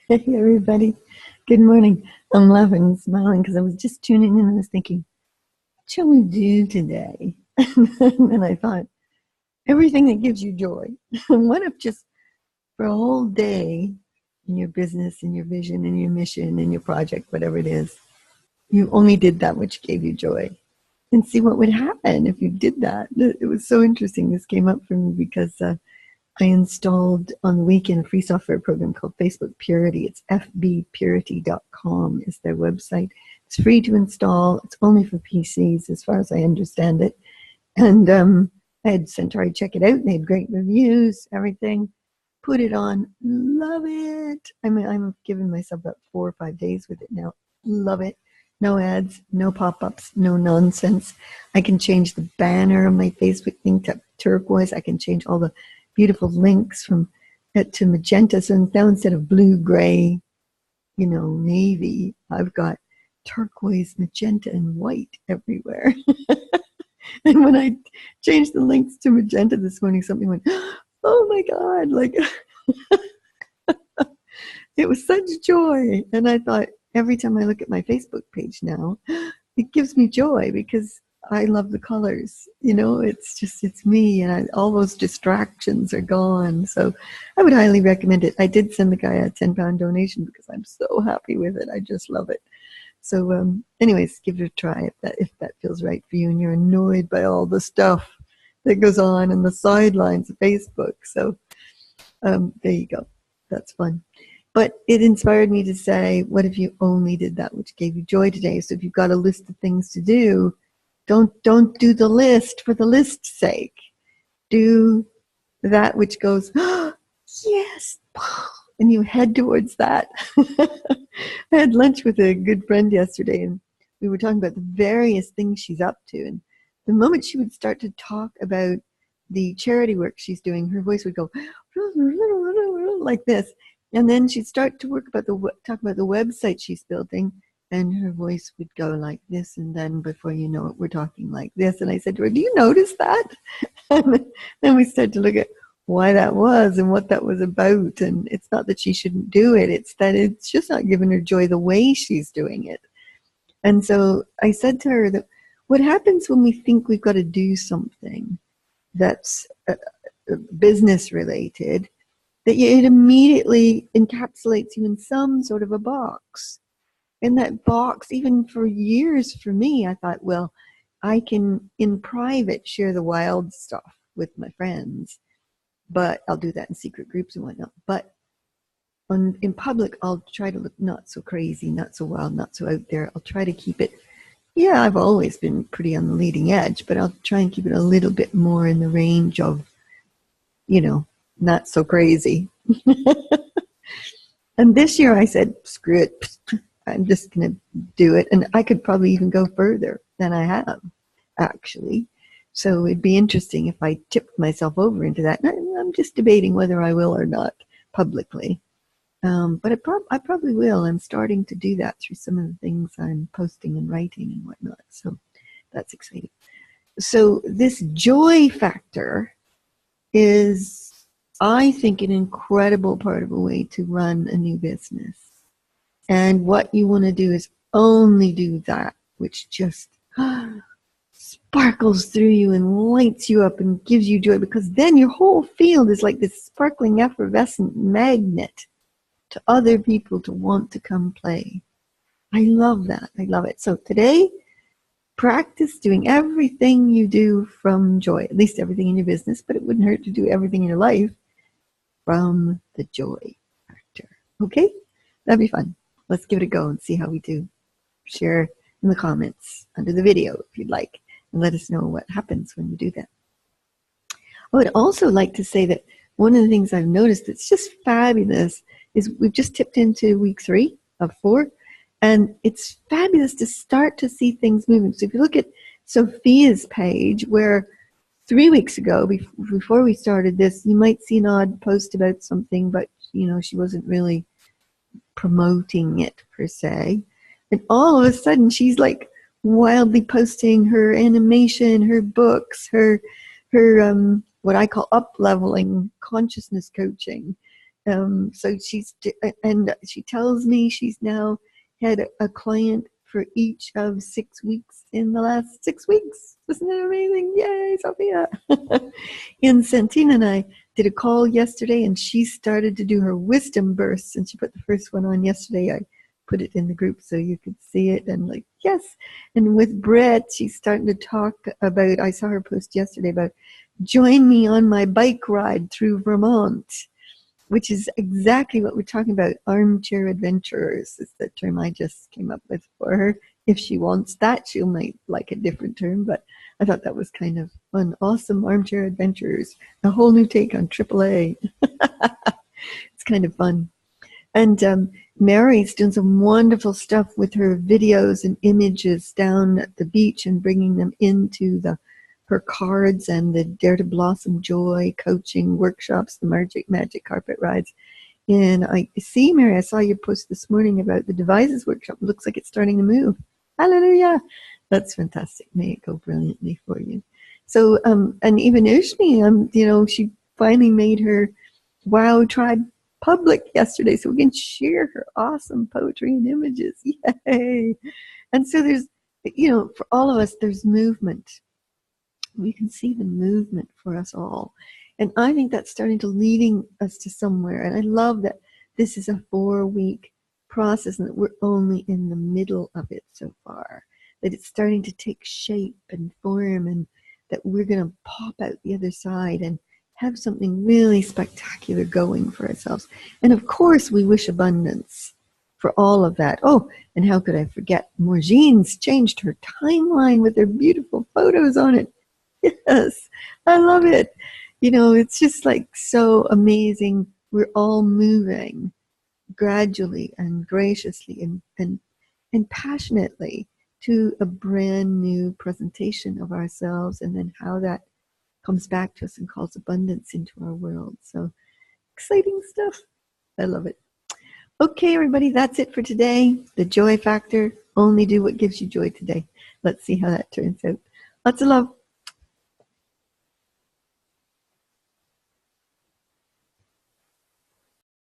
Hey, everybody. Good morning. I'm laughing and smiling because I was just tuning in and I was thinking, what shall we do today? And I thought, everything that gives you joy. What if just for a whole day in your business, in your vision, in your mission, in your project, whatever it is, you only did that which gave you joy? And see what would happen if you did that. It was so interesting. This came up for me because I installed on the weekend a free software program called Facebook Purity. It's fbpurity.com is their website. It's free to install. It's only for PCs as far as I understand it. And I had sent her, I'd check it out. They had great reviews, everything. Put it on. Love it. I mean, I'm giving myself about 4 or 5 days with it now. Love it. No ads, no pop-ups, no nonsense. I can change the banner on my Facebook thing to turquoise. I can change all the beautiful links from to magenta. So now instead of blue, gray, navy, I've got turquoise, magenta, and white everywhere. And when I changed the links to magenta this morning, something went, oh my God, like it was such joy. And I thought, every time I look at my Facebook page now, it gives me joy because I love the colors. It's me, and all those distractions are gone. So I would highly recommend it. I did send the guy a £10 donation because I'm so happy with it. I just love it. So anyways, give it a try if that feels right for you and you're annoyed by all the stuff that goes on in the sidelines of Facebook. So there you go. That's fun. But it inspired me to say, what if you only did that which gave you joy today? So if you've got a list of things to do, don't do the list for the list's sake. Do that which goes, oh, yes, and you head towards that. I had lunch with a good friend yesterday, and we were talking about the various things she's up to. And the moment she would start to talk about the charity work she's doing, her voice would go like this. And then she'd start to talk about the website she's building, and her voice would go like this. And then before you know it, we're talking like this. And I said to her, do you notice that? And then we started to look at why that was and what that was about. And it's not that she shouldn't do it. It's that it's just not giving her joy the way she's doing it. And so I said to her that what happens when we think we've got to do something that's business related, that it immediately encapsulates you in some sort of a box. In that box, even for years for me, I thought, well, I can in private share the wild stuff with my friends, but I'll do that in secret groups and whatnot. But in public, I'll try to look not so crazy, not so wild, not so out there. I'll try to keep it, yeah, I've always been pretty on the leading edge, but I'll try and keep it a little bit more in the range of, not so crazy. And this year I said, screw it. I'm just going to do it. And I could probably even go further than I have, actually. So it'd be interesting if I tipped myself over into that. I'm just debating whether I will or not publicly. But I probably will. I'm starting to do that through some of the things I'm posting and writing and whatnot. So that's exciting. So this joy factor is, I think, an incredible part of a way to run a new business. And what you want to do is only do that which just sparkles through you and lights you up and gives you joy, because then your whole field is like this sparkling, effervescent magnet to other people to want to come play. I love that. I love it. So today, practice doing everything you do from joy, at least everything in your business, but it wouldn't hurt to do everything in your life from the joy factor. Okay? That'd be fun. Let's give it a go and see how we do. Share in the comments under the video if you'd like, and let us know what happens when you do that. I would also like to say that one of the things I've noticed that's just fabulous is we've just tipped into week 3 of 4, and it's fabulous to start to see things moving. So if you look at Sophia's page, where 3 weeks ago, before we started this, you might see an odd post about something, but she wasn't really promoting it per se. And all of a sudden, she's like wildly posting her animation, her books, her what I call up-leveling consciousness coaching. So and she tells me she's now had a client for each of 6 weeks in the last 6 weeks. Isn't that amazing? Yay, Sophia. And Santina and I did a call yesterday, and she started to do her wisdom bursts, and she put the first one on yesterday. I put it in the group so you could see it, and like, yes. And with Brett, she's starting to talk about, I saw her post yesterday about, join me on my bike ride through Vermont, which is exactly what we're talking about. Armchair adventurers is the term I just came up with for her. If she wants that, she might like a different term, but I thought that was kind of fun. Awesome armchair adventurers, a whole new take on AAA. It's kind of fun. And Mary's doing some wonderful stuff with her videos and images down at the beach and bringing them into her cards and the Dare to Blossom Joy coaching workshops, the magic carpet rides. And I see, Mary, I saw your post this morning about the devices workshop. It looks like it's starting to move. Hallelujah. That's fantastic. May it go brilliantly for you. So, and even Ushmi, she finally made her Wow Tribe public yesterday, so we can share her awesome poetry and images. Yay. And so there's, for all of us, there's movement. We can see the movement for us all. And I think that's starting to leading us to somewhere. And I love that this is a 4-week process and that we're only in the middle of it so far, that it's starting to take shape and form, and that we're going to pop out the other side and have something really spectacular going for ourselves. And of course, we wish abundance for all of that. Oh, and how could I forget? Morgine's changed her timeline with her beautiful photos on it. Yes, I love it. It's just like so amazing. We're all moving gradually and graciously and passionately to a brand new presentation of ourselves, and then how that comes back to us and calls abundance into our world. So exciting stuff. I love it. Okay, everybody, that's it for today. The joy factor. Only do what gives you joy today. Let's see how that turns out. Lots of love.